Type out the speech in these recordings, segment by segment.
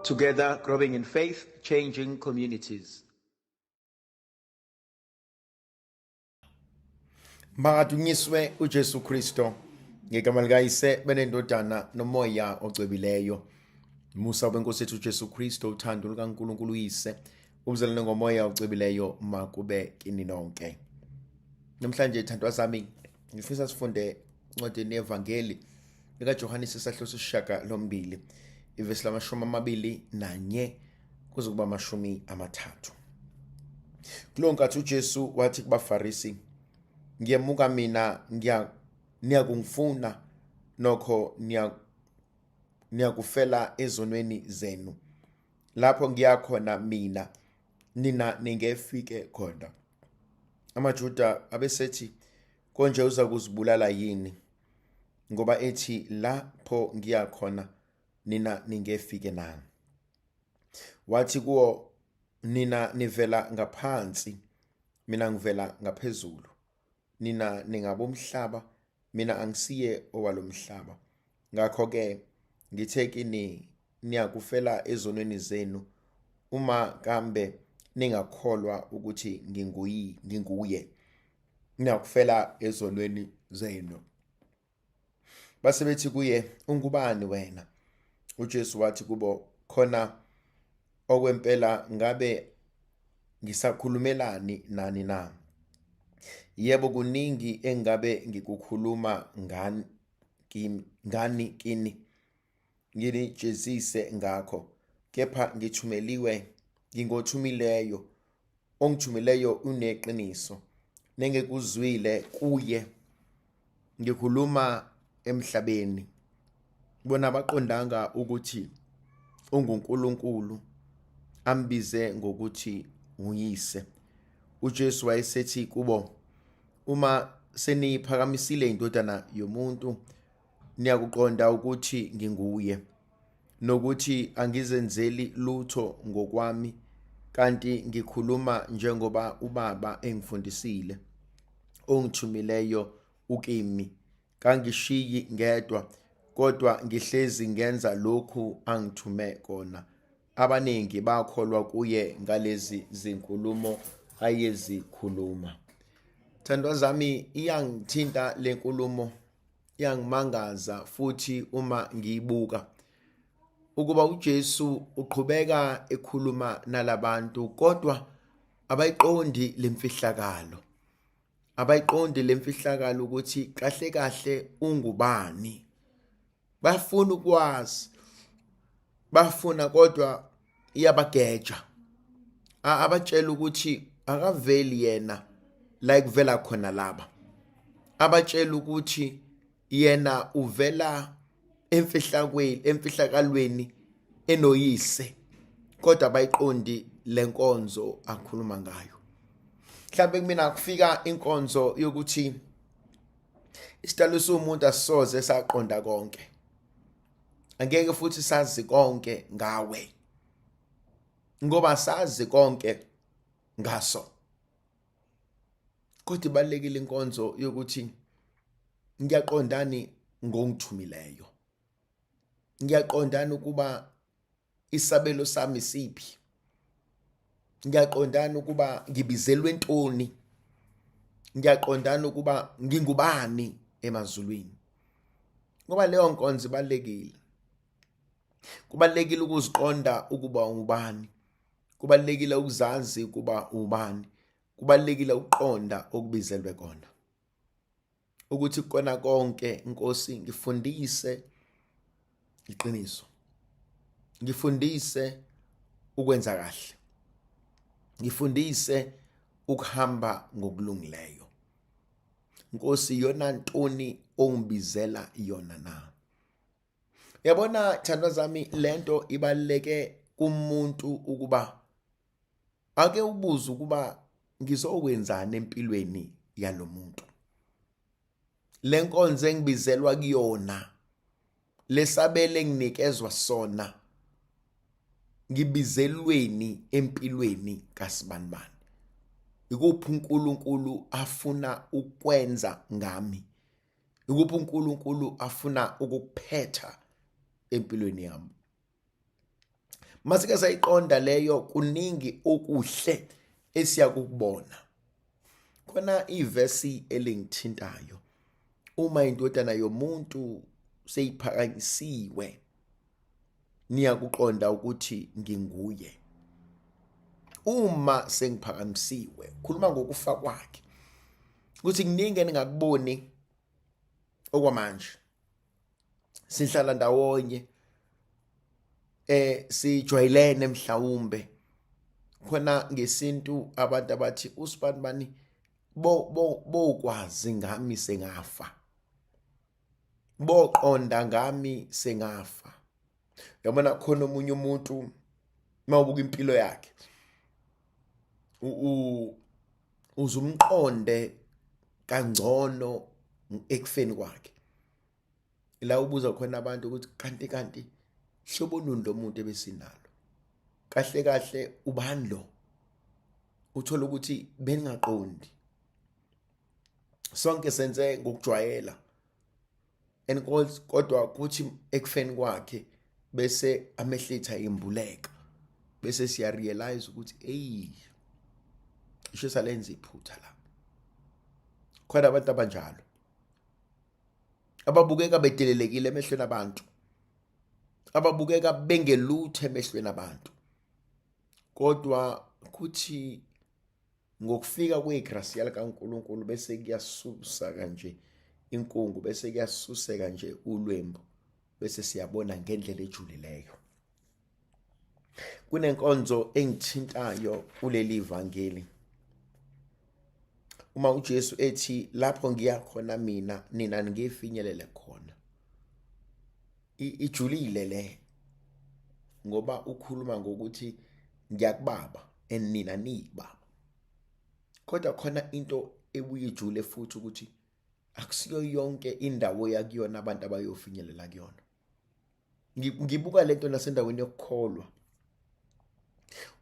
Together, growing in faith, changing communities. Makadunyiswe uJesu Kristo ngegama likayise benendodana nomoya ocwebileyo. Musa wenkosi yethu uJesu Kristo, uthando lukaNkulunkulu uyise, ubuzalwane ngomoya ocwebileyo makube kini nonke. Namhlanje thandwa zami ngifisa sifunde incwadi yevangeli likaJohannes isahluko sesishaka lombili, ivesi lama-21 kuze kuba 30. Kulo nkathi uJesu wathi kubaFarisi, ngiyamuka mina niyakungifuna nokho niyakufela ezonweni zenu. Lapho ngiyakhona mina nina ningefike khona. AmaJuda abesethi, konje uza kuzibulala yini? Ngoba ethi lapho ngiyakhona nina ningefike na. Wathi kuwo, nina nivela ngaphansi, mina ngivela ngaphezulu. Nina ningabomhlaba, mina angisiye owalomhlaba. Ngakho-ke ngithe kini niyakufela ezonweni zenu, uma kambe ningakholwa ukuthi nginguye, niyakufela ezonweni zenu. Base bethi kuye, ungubani wena? uJesu wathi kubo, khona okwempela ngabe ngisakhulumelani nani na? Yebo, kuningi engabe ngikukhuluma ngani kini, nginijezise ngakho, kepha ngingothumileyo, ongithumileyo uneqiniso, nengekuzwile kuye ngikhuluma emhlabeni. Bona baqondanga ukuthi unguNkulunkulu, ambize ngokuthi uyise. uJesu wayesethi kubo, uma seniyiphakamisile indodana yomuntu, niyakuqonda ukuthi nginguye, nokuthi angizenzeli lutho ngokwami, kanti ngikhuluma njengoba uBaba engifundisile, ongithumileyo ukimi. Kangishiyi ngedwa, kodwa ngihlezi ngenza lokhu angithume kona. Abaningi bakholwa kuye ngalezi zinkulumo ayezikhuluma. Thandwa zami, iyangithinta le nkulumo, iyangimangaza futhi uma ngiyibuka ukuba uJesu uqhubeka ekhuluma nalabantu, kodwa abayiqondi lemfihlakalo. Abayiqondi lemfihlakalo ukuthi kahle kahle ungubani. Bafuna ukwazi, bafuna kodwa iyabageja. Abatshela ukuthi akaveli yena la kuvela khona laba. Abatshela ukuthi yena uvela emfihlakalweni enoyise, kodwa bayiqondi lenkonzo akhuluma ngayo. Mhlawumbe kumina kufika inkonzo yokuthi isitalo somuntu asisoze saqonda konke. Angeke futhi sazi konke ngawe, ngoba sazi konke ngaso. Kodwa ibalekile inkonzo yokuthi ngiyaqondani ngongithumileyo. Ngiyaqondana ukuba isabelo sami siphi. Ngiyaqondana ukuba ngibizelwe ntoni. Ngiyaqondana ukuba ngingubani emazulwini. Ngoba leyo nkonzo ibalekile. Kubalekile ukuziqonda ukuba ubani. Kubalekile ukuzazi ukuba ubani. Kubalekile ukuqonda okubizelwe kona. Ukuthi kona konke Nkosi ngifundise iqiniso. Ngifundise ukwenza kahle. Ngifundise ukuhamba ngokulungileyo. Nkosi, yona ntoni ongibizela yona na? Yabona thandwa zami, lento ibaleke kumuntu ukuba ake ubuze ukuba ngizokwenzana empilweni yalomuntu. Lenkonzo engibizelwa kuyona, lesabelo enginikezwa sona, ngibizelweni empilweni kaSibanibani. Ikuphi uNkulunkulu afuna ukwenza ngami? Ikuphi uNkulunkulu afuna ukuphetha empilweni yami? masike sayiqonda leyo kuningi okuhle esiyakubona. Khona ivesi elingithintayo, uma indodana yomuntu seyiphakanyisiwe niyakuqonda ukuthi nginguye. Uma sengiphakamisiwe khuluma ngokufa kwakhe, ukuthi kuningi engingakuboni okwamanje. Sihlala ndawonye, sijwayelene mhlawumbe khona ngesintu abantu abathi usibanibani bokwazi ngami sengafa, boqonda ngami sengafa. Yabona khona omunye umuntu mawubuka impilo yakhe uzumqonde kangcono ekufeni kwakhe. La ubuza khona abantu ukuthi kanti hlobo nuni lo muntu ebesinalo, kahle kahle ubani lo? Uthola ukuthi beningaqondi, sonke senze ngokujwayela, and kodwa kuthi ekufeni kwakhe bese amehlitha imbuleka, bese siya realize ukuthi isho salenza iphutha la. Khona abantu abanjalo ababukeka bedelelekile emehlweni abantu, ababukeka bengelutho emehlweni abantu, kodwa kuthi ngokufika kwegrasi likaNkulunkulu bese kuyasusa kanje inkungu, bese kuyasuseka nje ulwembu, bese siyabona ngendlela ejulileyo. Kunenkonzo engithintayo kuleli ivangeli. Uma uJesu ethi lapho ngiya khona mina nina ningefinyelele khona, ijulile le, ngoba ukhuluma ngokuthi ngiyakubaba and nina niyibaba. Kodwa khona into ebuyijule futhi ukuthi akusiyo yonke indawo yakuyona abantu abayofinyelela kuyona. Ngibuka lento nasendaweni yokukholwa,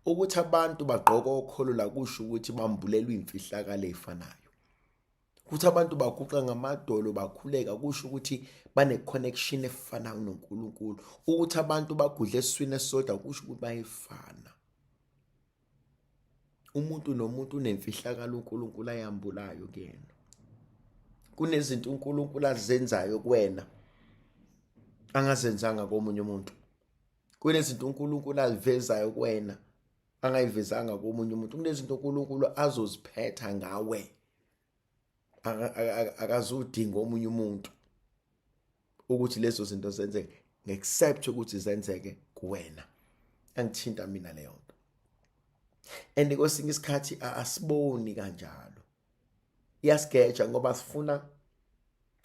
ukuthi abantu bagqoka okholo la kusho ukuthi bambulelwe imfihlakalo efanayo, ukuthi abantu baguqa ngamadolo bakhuleka kusho ukuthi bane connection efanayo noNkulunkulu, ukuthi abantu bagudle eswini esodwa kusho ukuthi bayefana. Umuntu nomuntu unemfihlakalo uNkulunkulu ayambulayo kuyena. Kunezinto uNkulunkulu azenzayo kuwena angazenzanga komunye umuntu. Kunezinto uNkulunkulu azivezayo kuwena angayivezanga komunye umuntu. Kunezinto uNkulunkulu azoziphetha ngawe akazudinga omunye umuntu ukuthi lezo zinto zenzeke, except ukuthi zenzeke kuwena. Angithinta mina leyo nto. And kwesinye isikhathi asiboni kanjalo, iyasigeja ngoba sifuna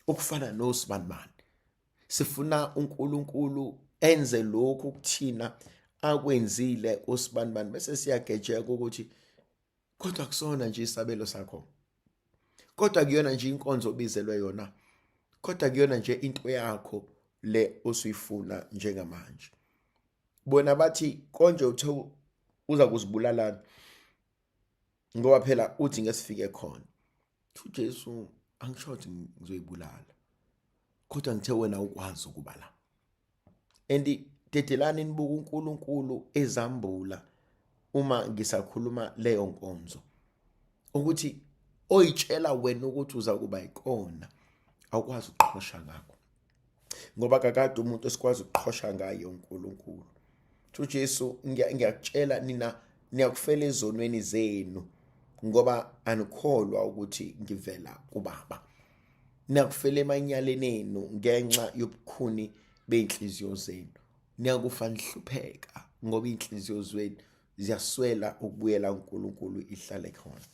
ukufana nosibanibani. Sifuna uNkulunkulu enze lokhu kuthina akwenzile usibanibani, bese siyagejeka ukuthi kodwa kusona nje isabelo sakho, kodwa kuyona nje inkonzo obizelwe yona, kodwa kuyona nje into yakho le osuyifuna njengamanje. Bona bathi konje uthe uza kuzibulalana ngoba phela uthi ngesifike khona. uJesu angisho ukuthi ngizoyibulala, kodwa ngithe wena ukwazi ukuba la. And dedelani nibuka uNkulunkulu ezambula uma ngisakhuluma leyo nkonzo, ukuthi oyitshela wena ukuthi uza kuba ikona awukwazi ukuqhosha ngakho, ngoba kakade umuntu esikwazi ukuqhosha ngaye uNkulunkulu. uJesu ngiyakutshela nina niyakufela ezonweni zenu ngoba anikholwa ukuthi ngivela kuBaba. Niyakufela emanyaleni enu ngenxa yobukhuni bey'nhliziyo zenu. Niyakufa nihlupheka ngoba iy'nhliziyo zenu ziyaswela ukubuyela uNkulunkulu ihlale khona.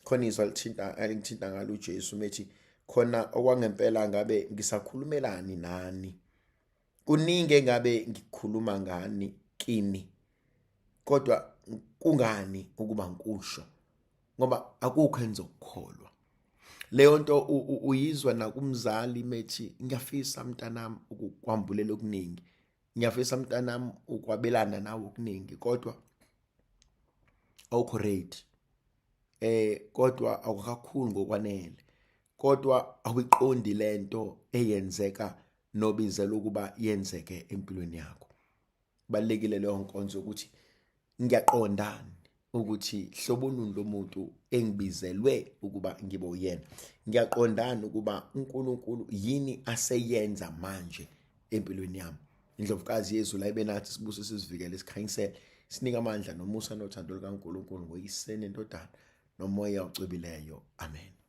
Khona izwa alithinta ngalo uJesu methi khona okwangempela ngabe ngisakhulumelani nani, kuningi engabe ngikhuluma ngani kini, kodwa kungani ukuba nkusho, ngoba akukho enizokukholwa. Leyo nto uyizwa nakumzali methi ngiyafisa mntanami ukukwambulela okuningi, ngiyafisa mntanami ukwabelana nawe okuningi, kodwa awukho ready, kodwa awukakhulu ngokwanele, kodwa awiqondi lento eyenzeka nobizela ukuba yenzeke empilweni yakho. balekile leyo nkonzo ukuthi ngiyaqondana ukuthi hlobonuni lomuntu engibizelwe ukuba ngibe uyena. Ngiyaqondana ukuba uNkulunkulu yini aseyenza manje empilweni yami. Indlovukazi Yesu la ibenathi sibuso sizivikele isikhanyisele sinika amandla nomusa nothando likaNkulunkulu ngoyisene indodana nomoya ocwebileyo. Amen.